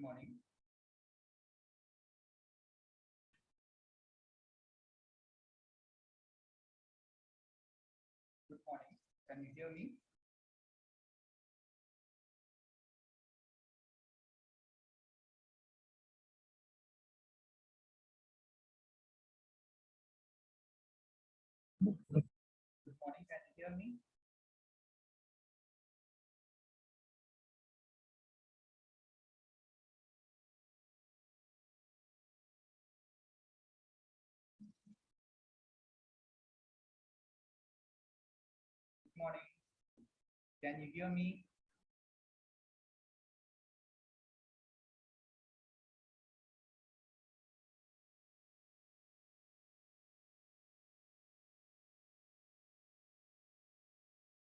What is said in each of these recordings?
morning. Good morning. Can you hear me? Good morning. Can you hear me? Good morning. Can you hear me?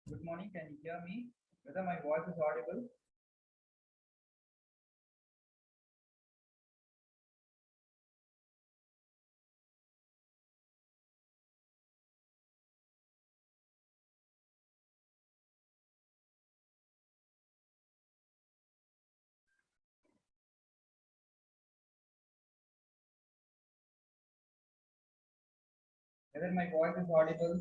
Good morning. Can you hear me? Whether my voice is audible? Whether my voice is audible?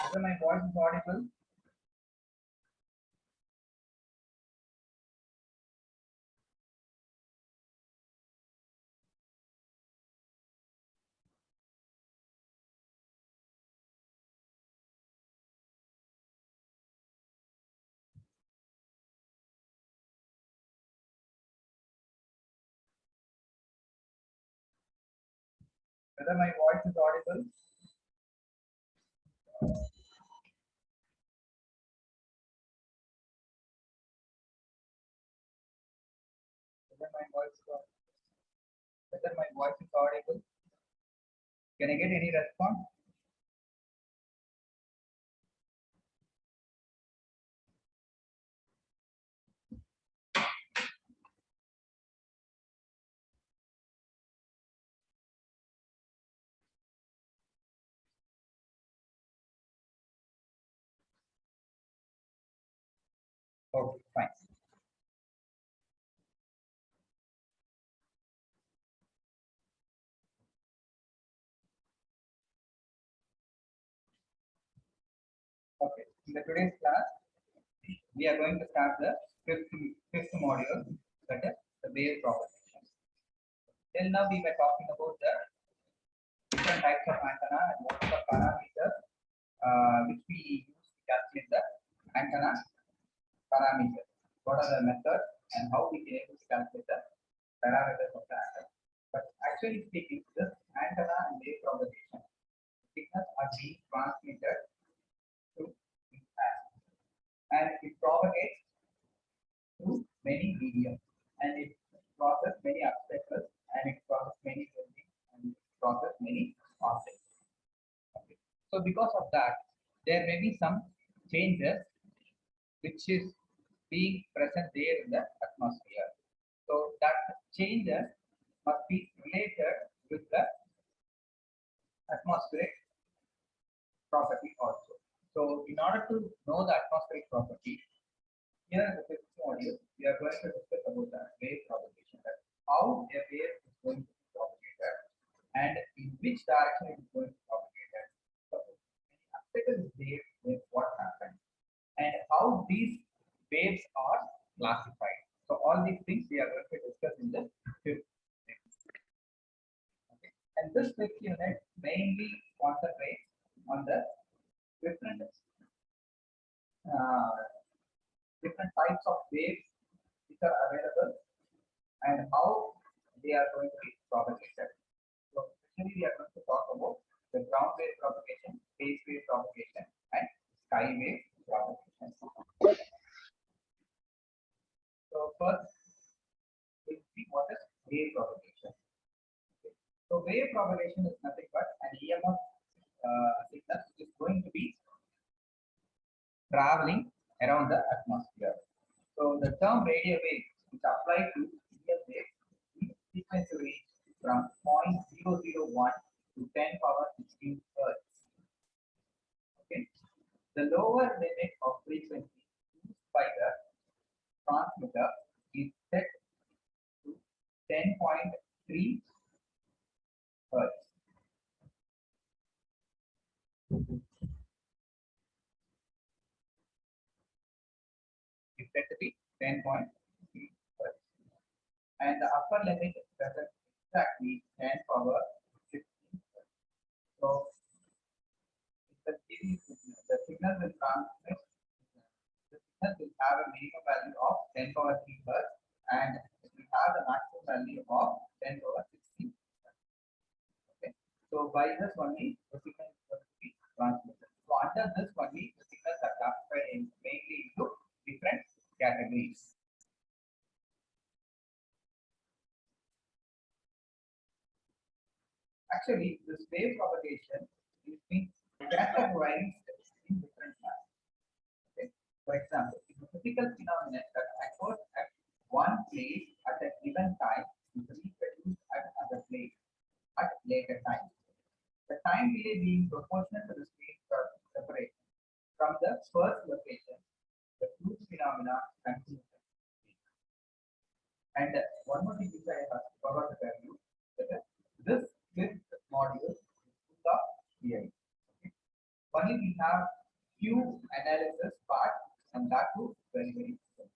Whether my voice is audible? Whether my voice is audible? Whether my voice is audible? Whether my voice is audible? Can I get any response? Okay, fine. Okay. In the today's class, we are going to start the fifth module, that is the wave propagation. Till now, we were talking about the different types of antenna and what are the parameters which we use to calculate the antenna parameters. What are the methods and how we can able to calculate the parameters of the antenna. But actually speaking, this antenna and wave propagation signals are being transmitted through air, and it propagates through many mediums, and it processes many obstacles, and it processes many buildings, and it processes many objects. Okay. So because of that, there may be some changes which is being present there in the atmosphere. So that changes must be related with the atmospheric property also. So in order to know the atmospheric property, here in the fifth module, we are going to discuss about the wave propagation, that how a wave is going to be propagated and in which direction it is going to be propagated. So any obstacle is there, then what happens, and how these waves are classified. So all these things we are going to discuss in the fifth unit. Okay. And this fifth unit mainly concentrates on the different uh, different types of waves which are available and how they are going to be propagated. So especially we are going to talk about the ground wave propagation, phase wave propagation, and sky wave propagation. So first, we'll see what is wave propagation. Okay. So wave propagation is nothing but an EMF signal which is going to be traveling around the atmosphere. So the term radio wave is applied to radio waves in frequency range from 0.001 to 10 power 16 hertz. Okay. The lower limit of frequency used by the transmitter is set to 10.3 hertz. Is set to be 10.3 hertz. And the upper limit is exactly 10 power 16 hertz. So the signal will transmit. The signal will have a minimum value of 10 power 3 hertz and it will have the maximum value of 10 power 16 hertz. Okay. So by this only the signal is going to be transmitted. So under this only the signals are classified mainly into different categories. Actually, this wave propagation is being categorized in different classes. Okay. For example, if a physical phenomenon that occurs at one place at a given time is reproduced at another place at later time. The time delay being proportional to the space separation from the first location, the two phenomena continue. And one more thing which I have forgot to tell you that this fifth module is full of theory. Okay. Only we have few analysis part and that too very simple.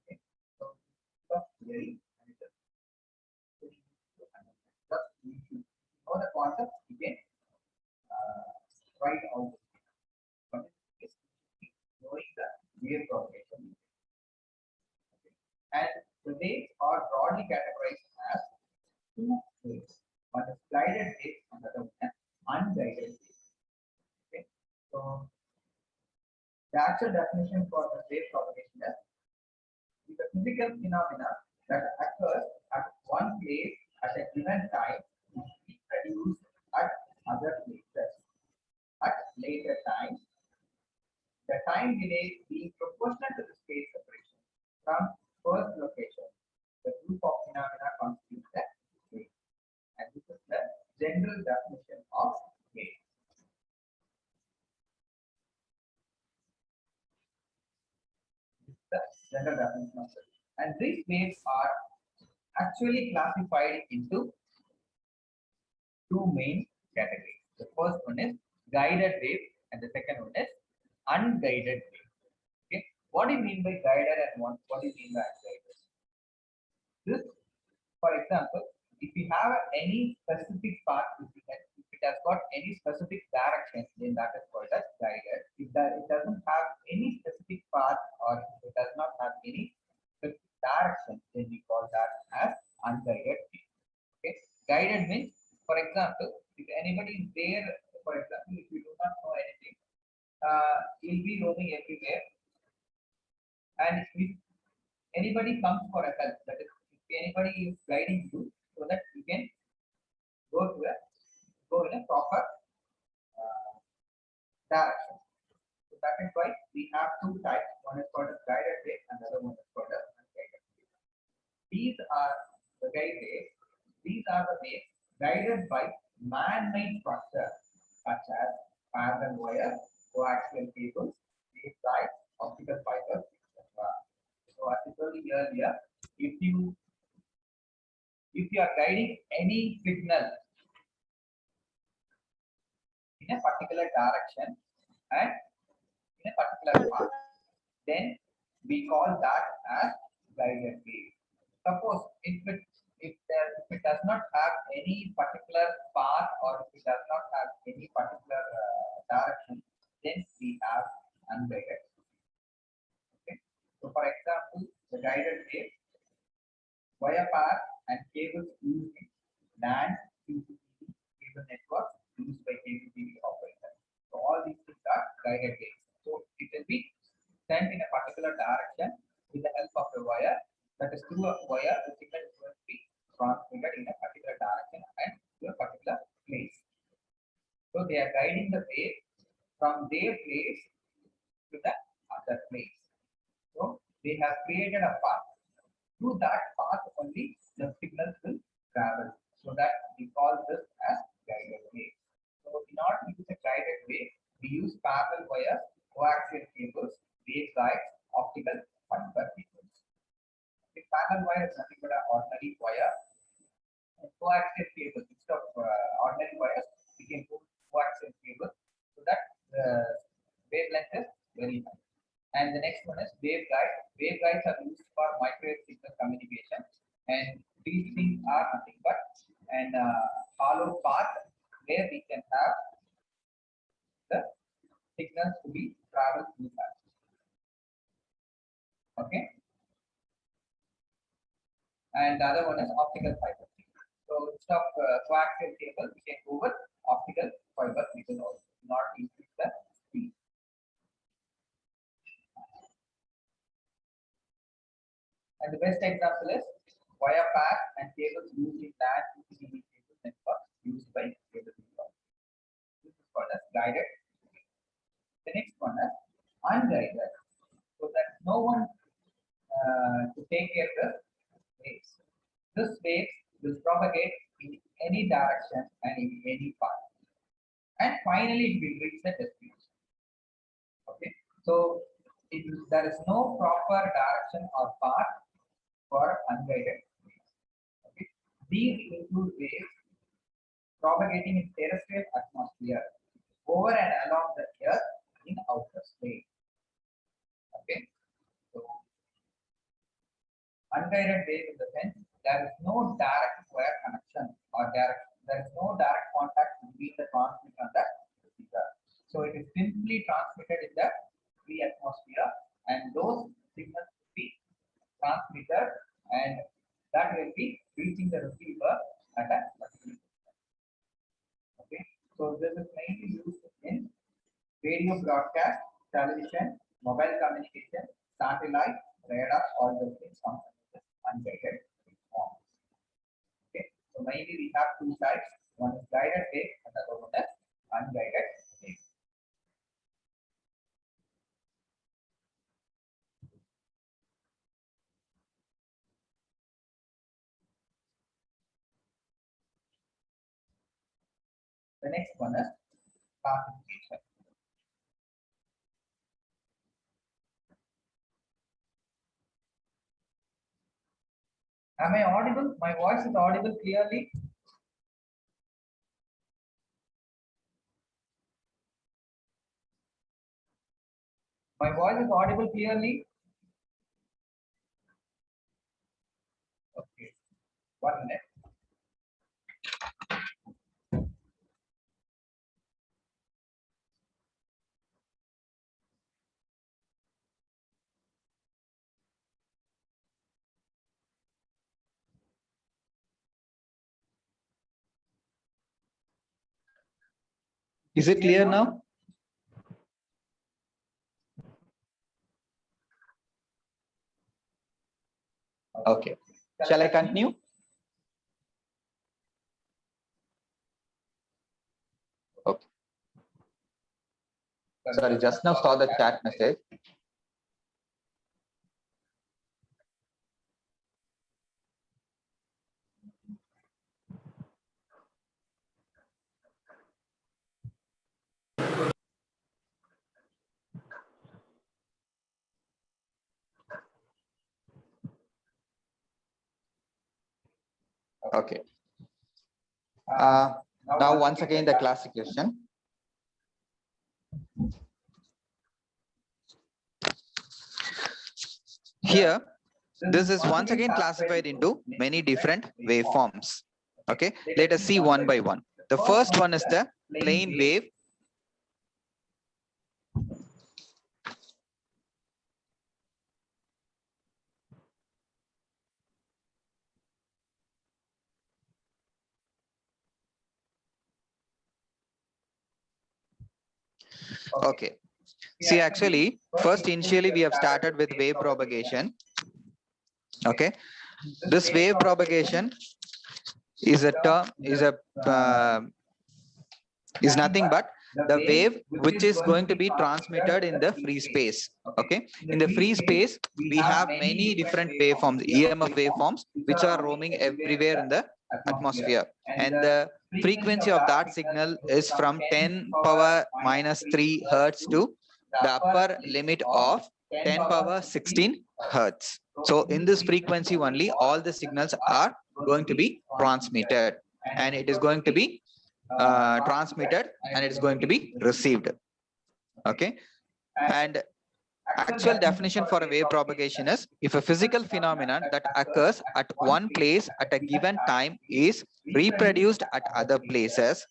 Okay. So full of theory and it is very easy to understand. Just you should know the concept you can write out. But it is knowing the wave propagation. Okay. And the waves are broadly categorized as two waves. One is guided wave and the other one is unguided wave. Okay. So the actual definition for the wave propagation is a physical phenomena that occurs at one place at a given time is reproduced at other places at later times. The time delay being proportional to the space separation from first location. The group of phenomena constitutes the wave. And this is the general definition of wave. This is the general definition of wave. And these waves are actually classified into two main categories. The first one is guided wave and the second one is unguided wave. Okay. What do you mean by guided and what do you mean by unguided? This, for example, if we have any specific path, if it has got any specific direction, then that is called as guided. If it doesn't have any specific path or it does not have any specific direction, then we call that as unguided wave. Okay. Guided means, for example, if anybody is there, for example, if you do not know anything, you'll be roaming everywhere. And if anybody comes for a help, that is, if anybody is guiding you, so that you can go in a proper direction. So that is why we have two types. One is called a guided wave, and the other one is called a unguided wave. These are the guided waves. These are the waves guided by man-made structures such as parallel wire, coaxial cables, wave guides, optical fibers, etc. So as I told you earlier, if you are guiding any signal in a particular direction and in a particular path, then we call that as guided wave. Suppose if it does not have any particular path or if it does not have any particular direction, then we have unguided. Okay. So for example, the guided wave, wire path and cables used in LAN, QCTV, cable network used by cable TV operators. So all these things are guided waves. So it will be sent in a particular direction with the help of a wire. That is through a wire, the signal is going to be transmitted in a particular direction and to a particular place. So they are guided their place to the other place. So they have created a path. Through that path only the signals will travel. So that we call this as guided way. So in order to use a guided way, we use parallel wires, coaxial cables, waveguides, optical fiber cables. The parallel wire is nothing but an ordinary wire. And coaxial cable, instead of ordinary wires, we can put coaxial cable so that the wavelength is very high. And the next one is waveguide. Waveguides are used for microwave signal communication, and these things are nothing but an hollow path where we can have the signals to be traveled through that. Okay. And the other one is optical fiber. So instead of coaxial cable, we can go with optical fiber cable also, not increase the speed. And the best example is wire path and cables used in LAN UPnP cable network used by cable network. This is called as guided. The next one is unguided. So that no one to take care of the waves. This waves will propagate in any direction and in any path. And finally, it will reach the destination. Okay. So there is no proper direction or path for unguided waves. Okay. These include waves propagating in terrestrial atmosphere over and along the earth in outer space. Okay. So unguided wave in the sense there is no direct wire connection or there is no direct contact between the transmitter and the receiver. So it is simply transmitted in the free atmosphere, and those signals will be transmitted, and that will be reaching the receiver at a particular time. Okay, so this is mainly used in radio broadcast, television, mobile communication, satellite, radar, all those things come under unguided form. Okay, so mainly we have two types. One is guided wave, and the other one is unguided wave. The next one is classification. Am I audible? My voice is audible clearly. My voice is audible clearly. Okay, 1 minute. Is it clear now? Okay. Shall I continue? Okay. Sorry, just now saw the chat message. Okay. Now once again the classification. Here, this is once again classified into many different waveforms. Okay, let us see one by one. The first one is the plane wave. Okay. See, actually, first initially we have started with wave propagation. Okay. This wave propagation is a term, is nothing but the wave which is going to be transmitted in the free space. Okay, in the free space, we have many different waveforms, EMF waveforms, which are roaming everywhere in the atmosphere. And the frequency of that signal is from 10 power minus 3 hertz to the upper limit of 10 power 16 hertz. So in this frequency only, all the signals are going to be transmitted, and it is going to be transmitted, and it is going to be received. Okay, and actual definition for a wave propagation is if a physical phenomenon that occurs at one place at a given time is reproduced at other places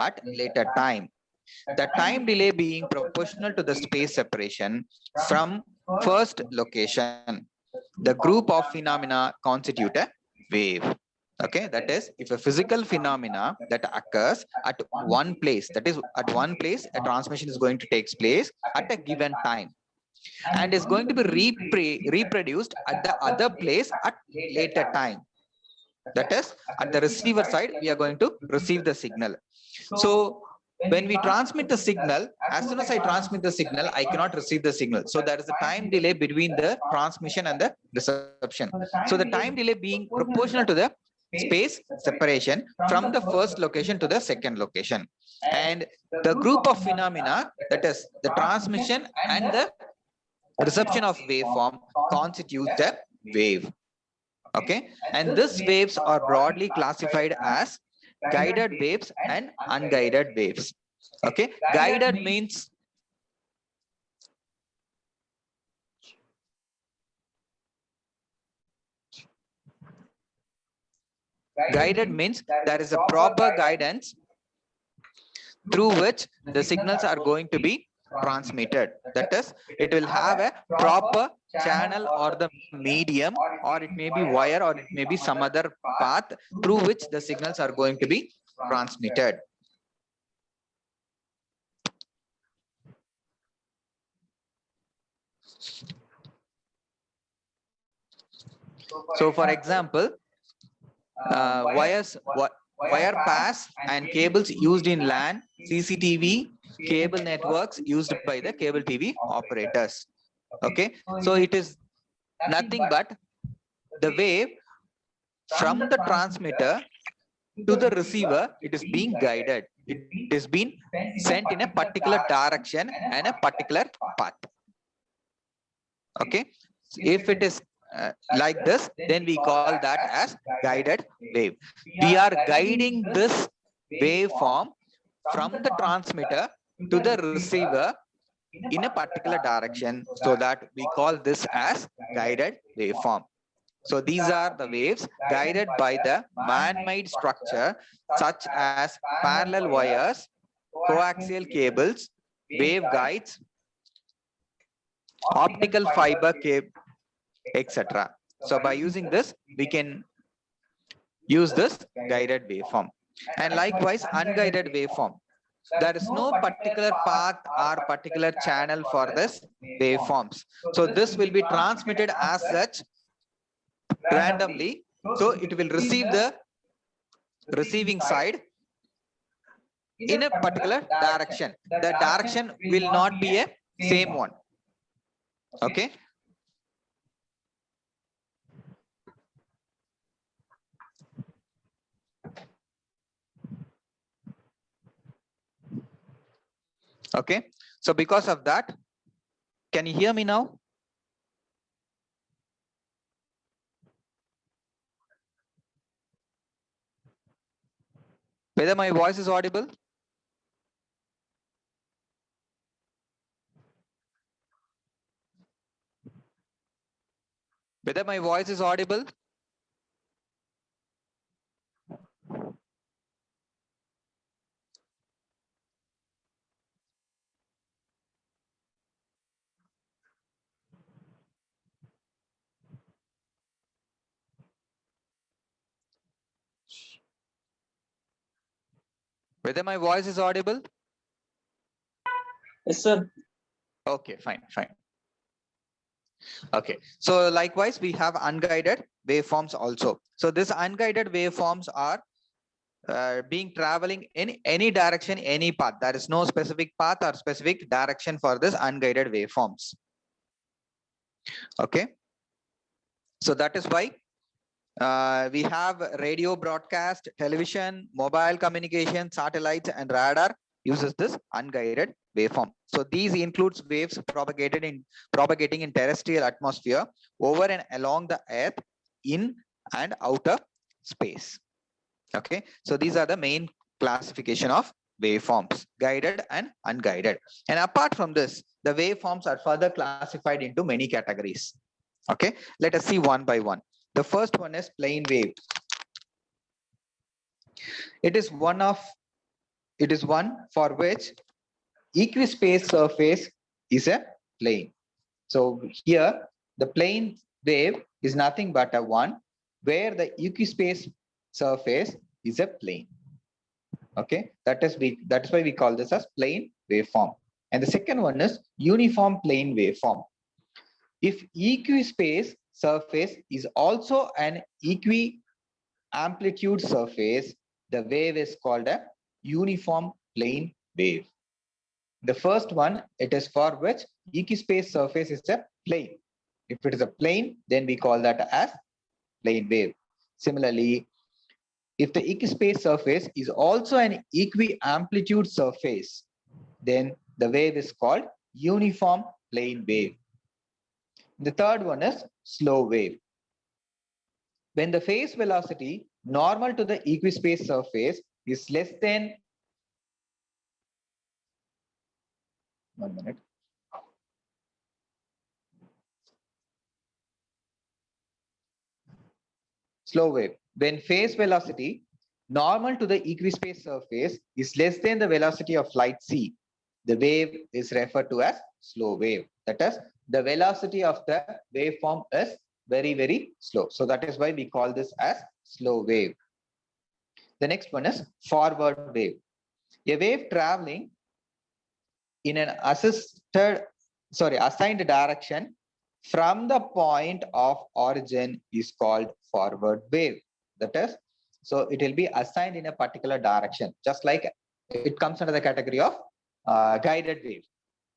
at later time, the time delay being proportional to the space separation from first location. The group of phenomena constitute a wave. Okay, that is, if a physical phenomena that occurs at one place, that is, at one place a transmission is going to take place at a given time, and is going to be reproduced at the other place at later time. That is, at the receiver side, we are going to receive the signal. So when we transmit the signal, as soon as I transmit the signal, I cannot receive the signal. So there is a time delay between the transmission and the reception. So the time delay being proportional to the space separation from the first location to the second location. And the group of phenomena, that is the transmission and the reception of waveform, constitutes a wave. Okay, and these waves are broadly classified as guided waves and unguided waves. Okay, guided means there is a proper guidance through which the signals are going to be transmitted. That is, it will have a proper channel or the medium, or it may be wire, or it may be some other path through which the signals are going to be transmitted. So for example, wire pass and cables used in LAN, CCTV, cable networks used by the cable TV operators. Okay, so it is nothing but the wave from the transmitter to the receiver. It is being guided. It is being sent in a particular direction and a particular path. Okay, if it is like this, then we call that as guided wave. We are guiding this waveform from the transmitter to the receiver in a particular direction, so that we call this as guided waveform. So these are the waves guided by the man-made structure, such as parallel wires, coaxial cables, waveguides, optical fiber cable, etc. So by using this, we can use this guided waveform. And likewise, unguided waveform. There is no particular path or particular channel for this waveforms. So this will be transmitted as such randomly. So it will receive the receiving side in a particular direction. The direction will not be a same one. Okay. Okay, so because of that, can you hear me now? Whether my voice is audible? Whether my voice is audible? Whether my voice is audible? Yes, sir. Okay, fine. Okay, so likewise, we have unguided waveforms also. So these unguided waveforms are being traveling in any direction, any path. There is no specific path or specific direction for this unguided waveforms. Okay. So that is why we have radio broadcast, television, mobile communication, satellites, and radar uses this unguided waveform. So these includes waves propagating in terrestrial atmosphere over and along the earth, in and out of space. Okay, so these are the main classification of waveforms, guided and unguided. And apart from this, the waveforms are further classified into many categories. Okay, let us see one by one. The first one is plane wave. It is one for which equispace surface is a plane. So here the plane wave is nothing but a one where the equispace surface is a plane. Okay, that is why we call this as plane waveform. And the second one is uniform plane waveform. If equispace surface is also an equi-amplitude surface, the wave is called a uniform plane wave. The first one, it is for which equispace surface is a plane. If it is a plane, then we call that as plane wave. Similarly, if the equispace surface is also an equi-amplitude surface, then the wave is called uniform plane wave. The third one is slow wave. When the phase velocity normal to the equispace surface is less than 1 minute. Slow wave. When phase velocity normal to the equispace surface is less than the velocity of light c, the wave is referred to as slow wave. That is, the velocity of the waveform is very, very slow. So that is why we call this as slow wave. The next one is forward wave. A wave traveling in an assigned direction from the point of origin is called forward wave. That is, so it will be assigned in a particular direction, just like it comes under the category of guided wave.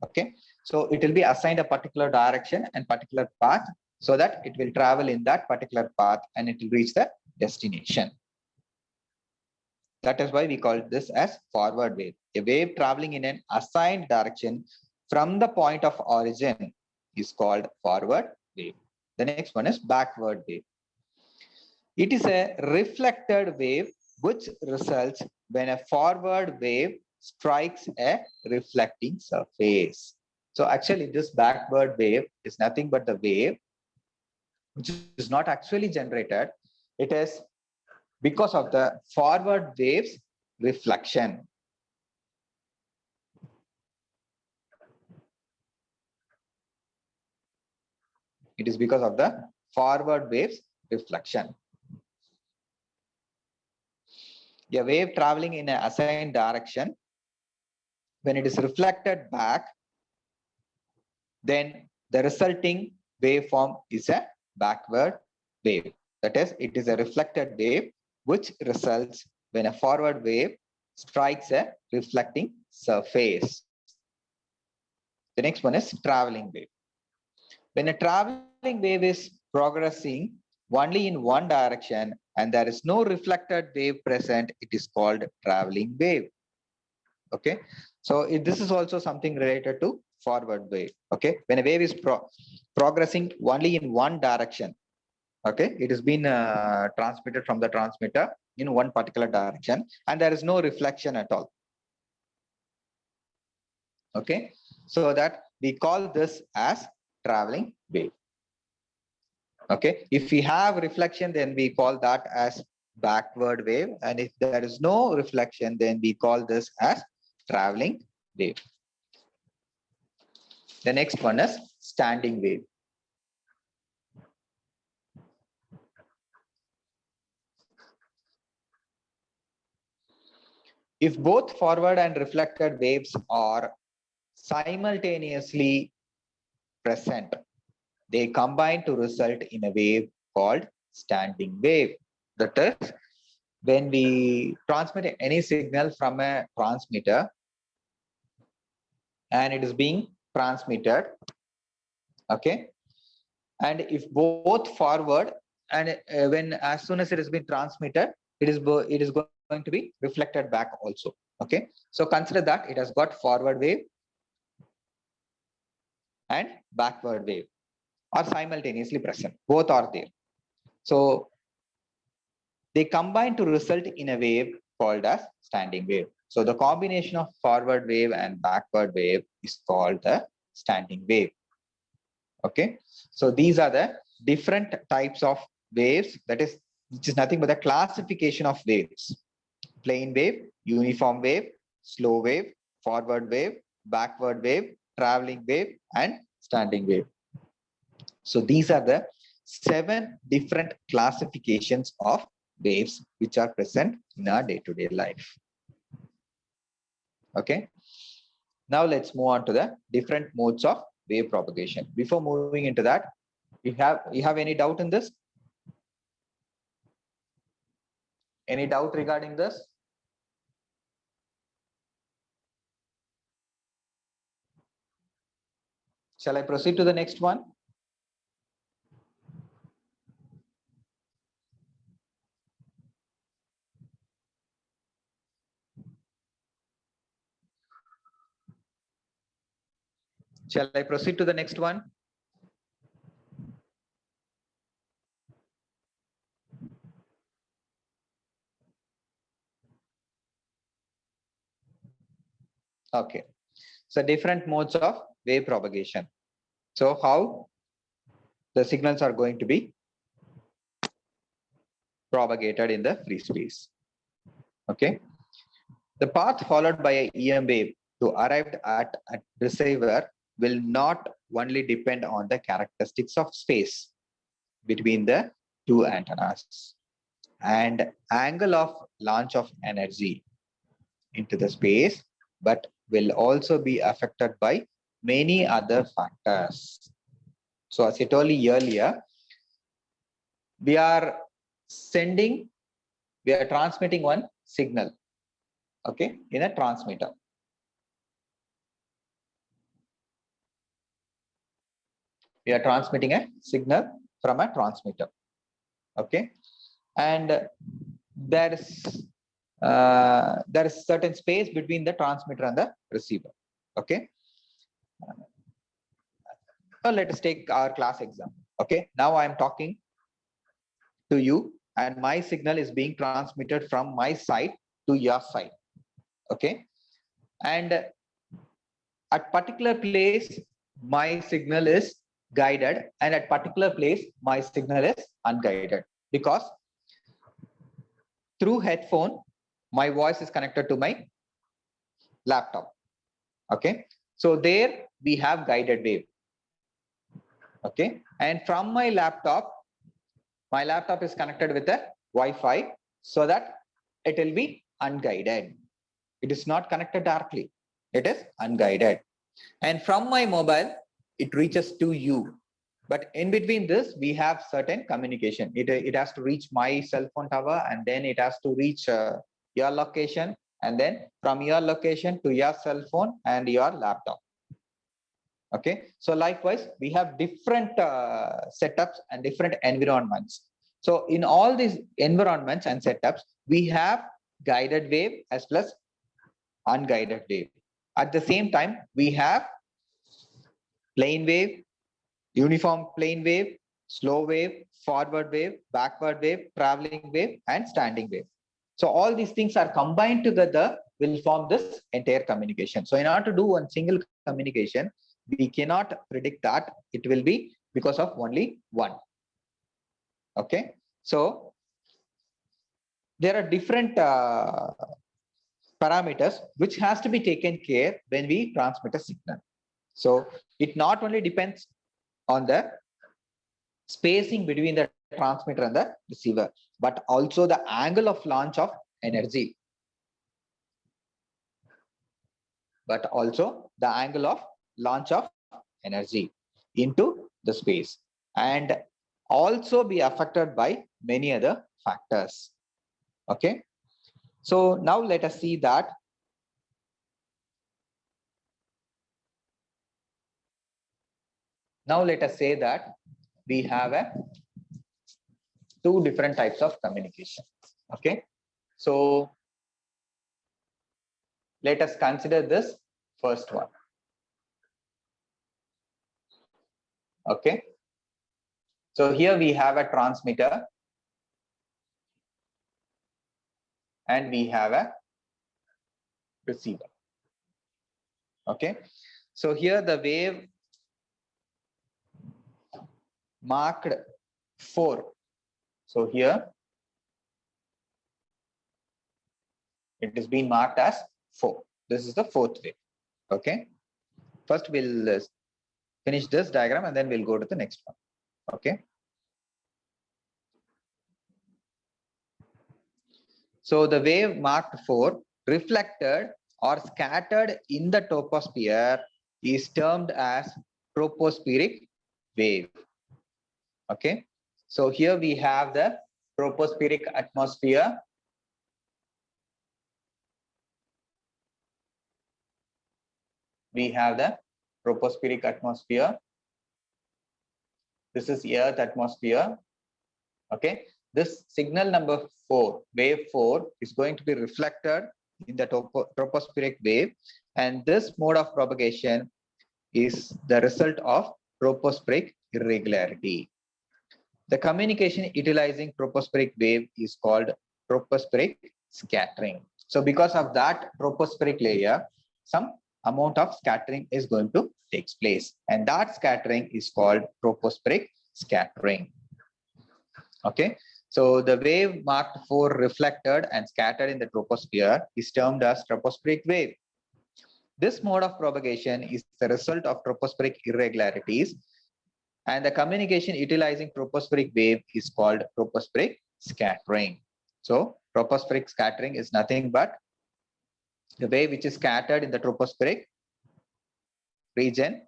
Okay, so it will be assigned a particular direction and particular path so that it will travel in that particular path and it will reach the destination. That is why we call this as forward wave. A wave traveling in an assigned direction from the point of origin is called forward wave. The next one is backward wave. It is a reflected wave which results when a forward wave strikes a reflecting surface. So actually this backward wave is nothing but the wave which is not actually generated. It is because of the forward wave's reflection. It is because of the forward wave's reflection. A wave traveling in an assigned direction, when it is reflected back, then the resulting waveform is a backward wave. That is, it is a reflected wave which results when a forward wave strikes a reflecting surface. The next one is traveling wave. When a traveling wave is progressing only in one direction and there is no reflected wave present, it is called traveling wave. Okay, so this is also something related to forward wave. Okay, when a wave is progressing only in one direction, okay, it has been transmitted from the transmitter in one particular direction and there is no reflection at all. Okay, so that we call this as traveling wave. Okay, if we have reflection, then we call that as backward wave, and if there is no reflection, then we call this as traveling wave. The next one is standing wave. If both forward and reflected waves are simultaneously present, they combine to result in a wave called standing wave. That is, when we transmit any signal from a transmitter and it is being transmitted, okay, and if both forward and when as soon as it has been transmitted, it is going to be reflected back also, okay. So consider that it has got forward wave and backward wave are simultaneously present, both are there. So they combine to result in a wave called as standing wave. So the combination of forward wave and backward wave is called the standing wave. Okay. So these are the different types of waves, that is, which is nothing but the classification of waves: plane wave, uniform wave, slow wave, forward wave, backward wave, traveling wave, and standing wave. So these are the 7 different classifications of waves which are present in our day-to-day life. Okay. Now let's move on to the different modes of wave propagation. Before moving into that, you have any doubt in this? Any doubt regarding this? Shall I proceed to the next one? Shall I proceed to the next one? Okay. So different modes of wave propagation. So how the signals are going to be propagated in the free space. Okay. The path followed by a EM wave to arrive at a receiver will not only depend on the characteristics of space between the two antennas and angle of launch of energy into the space, but will also be affected by many other factors. So as I told you earlier, we are transmitting one signal, okay, in a transmitter. We are transmitting a signal from a transmitter, okay, and there is certain space between the transmitter and the receiver, okay. Now let us take our class example, okay. Now I am talking to you and my signal is being transmitted from my side to your side, okay, and at particular place my signal is guided and at particular place my signal is unguided, because through headphone my voice is connected to my laptop, okay. So there we have guided wave, okay, and from my laptop is connected with a Wi-Fi, so that it will be unguided. It is not connected directly, it is unguided. And from my mobile it reaches to you, but in between this we have certain communication. It has to reach my cell phone tower, and then it has to reach your location, and then from your location to your cell phone and your laptop, okay. So likewise we have different setups and different environments. So in all these environments and setups we have guided wave as well as unguided wave. At the same time we have plane wave, uniform plane wave, slow wave, forward wave, backward wave, traveling wave, and standing wave. So all these things are combined together will form this entire communication. So in order to do one single communication, we cannot predict that it will be because of only one. Okay. So there are different parameters which has to be taken care when we transmit a signal. So it not only depends on the spacing between the transmitter and the receiver, but also the angle of launch of energy, into the space, and also be affected by many other factors. Okay. So now let us see that. Now let us say that we have two different types of communication. Okay. So let us consider this first one. Okay. So here we have a transmitter and we have a receiver. Okay. So here the wave marked 4. So here it is being marked as 4. This is the fourth wave. Okay. First we'll finish this diagram and then we'll go to the next one. Okay. So the wave marked 4 reflected or scattered in the troposphere is termed as tropospheric wave. Okay. So here we have the tropospheric atmosphere. We have the tropospheric atmosphere. This is Earth atmosphere. Okay. This signal number 4, wave 4, is going to be reflected in the tropospheric wave, and this mode of propagation is the result of tropospheric irregularity. The communication utilizing tropospheric wave is called tropospheric scattering. So because of that tropospheric layer, some amount of scattering is going to take place, and that scattering is called tropospheric scattering. Okay. So the wave marked 4 reflected and scattered in the troposphere is termed as tropospheric wave. This mode of propagation is the result of tropospheric irregularities, and the communication utilizing tropospheric wave is called tropospheric scattering. So tropospheric scattering is nothing but the wave which is scattered in the tropospheric region,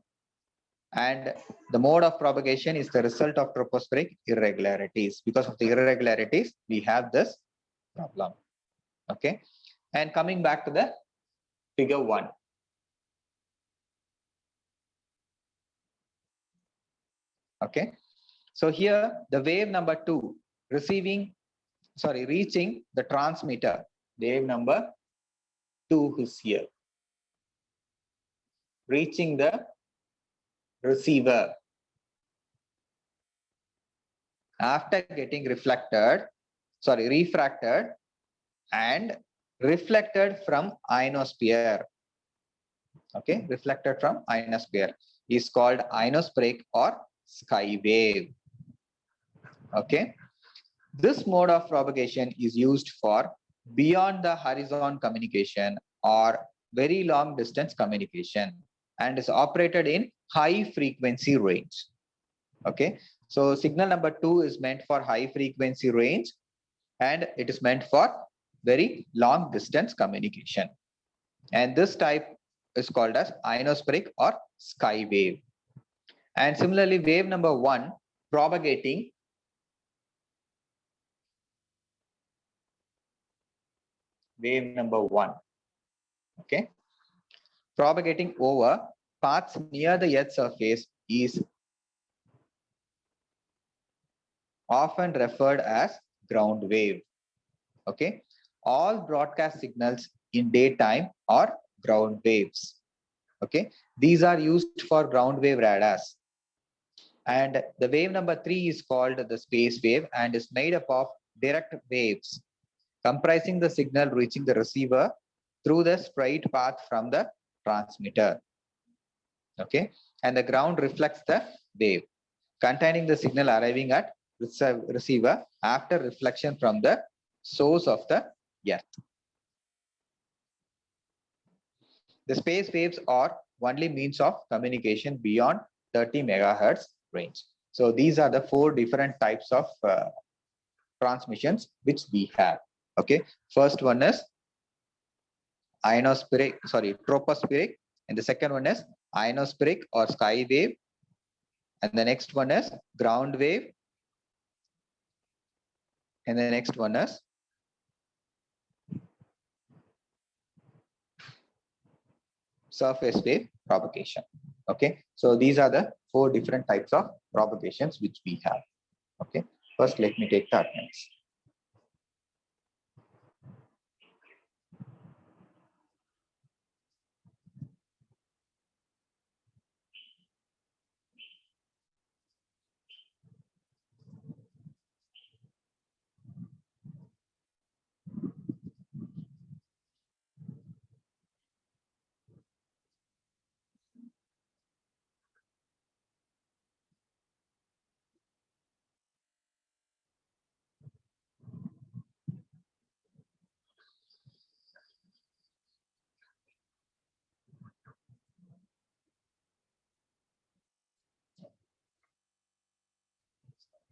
and the mode of propagation is the result of tropospheric irregularities. Because of the irregularities, we have this problem. Okay. And coming back to the figure 1. Okay. So here the wave number 2 reaching the transmitter. Wave number 2 is here, reaching the receiver after getting refracted and reflected from ionosphere. Okay, reflected from ionosphere is called ionospheric or sky wave. Okay, this mode of propagation is used for beyond the horizon communication or very long distance communication, and is operated in high frequency range. Okay, so signal number 2 is meant for high frequency range, and it is meant for very long distance communication. And this type is called as ionospheric or sky wave. And similarly, wave number 1 propagating wave number 1, okay, propagating over paths near the Earth's surface is often referred as ground wave. Okay, all broadcast signals in daytime are ground waves. Okay, these are used for ground wave radars. And the wave number 3 is called the space wave and is made up of direct waves comprising the signal reaching the receiver through the straight path from the transmitter. Okay, and the ground reflects the wave containing the signal arriving at receiver after reflection from the source of the Earth. The space waves are only means of communication beyond 30 megahertz range. So these are the 4 different types of transmissions which we have. Okay, first one is tropospheric, and the second one is ionospheric or sky wave, and the next one is ground wave, and the next one is surface wave propagation. Okay, so these are the 4 different types of propagations which we have. Okay, first let me take the attendance.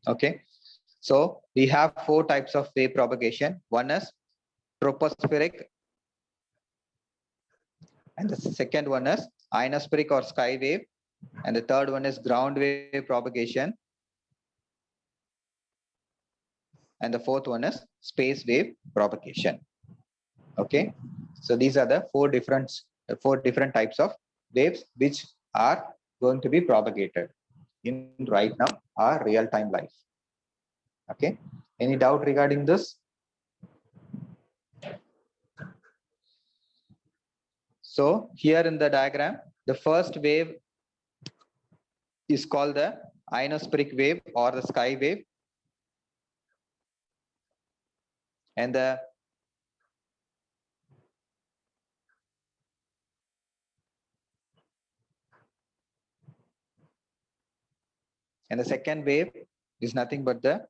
Okay, so we have 4 types of wave propagation. One is tropospheric, and the second one is ionospheric or sky wave, and the third one is ground wave propagation, and the fourth one is space wave propagation. Okay, so these are the 4 different types of waves which are going to be propagated in right now our real-time life. Okay, any doubt regarding this? So here in the diagram, the first wave is called the ionospheric wave or the sky wave, and the second wave is nothing but the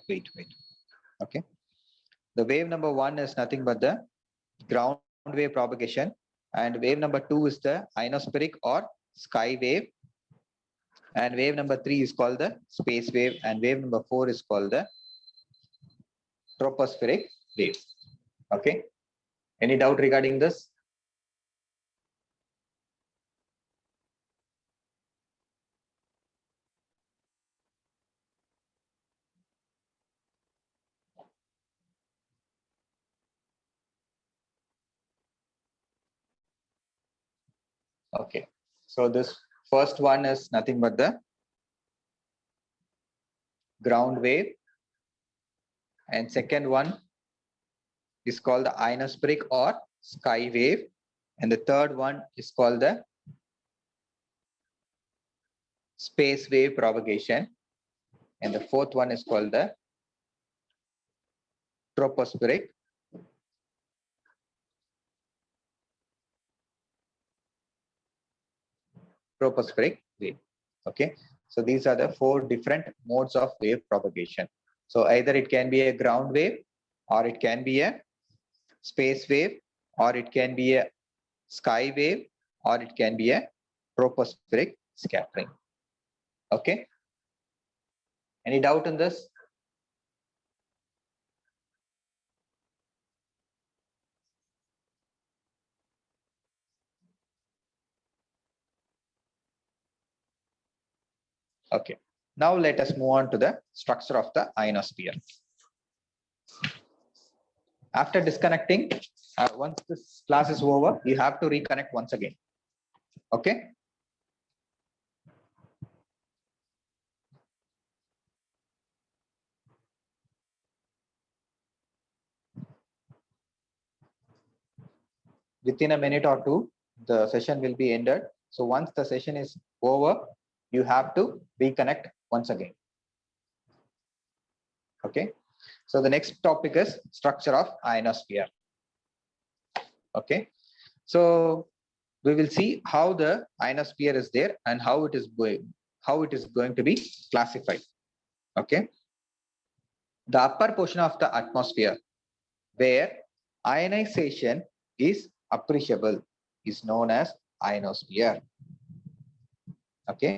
wait. Okay, the wave number 1 is nothing but the ground wave propagation, and wave number 2 is the ionospheric or sky wave, and wave number 3 is called the space wave, and wave number 4 is called the tropospheric wave. Okay, any doubt regarding this? Okay, so this first one is nothing but the ground wave, and second one is called the ionospheric or sky wave, and the third one is called the space wave propagation, and the fourth one is called the tropospheric wave. Okay, so these are the 4 different modes of wave propagation. So either it can be a ground wave, or it can be a space wave, or it can be a sky wave, or it can be a tropospheric scattering. Okay, any doubt in this? Okay, now let us move on to the structure of the ionosphere. After disconnecting, once this class is over, you have to reconnect once again. Okay. Within a minute or two, the session will be ended. So once the session is over, you have to reconnect once again. Okay. So the next topic is structure of ionosphere. Okay. So we will see how the ionosphere is there and how it is going to be classified. Okay. The upper portion of the atmosphere where ionization is appreciable is known as ionosphere. Okay.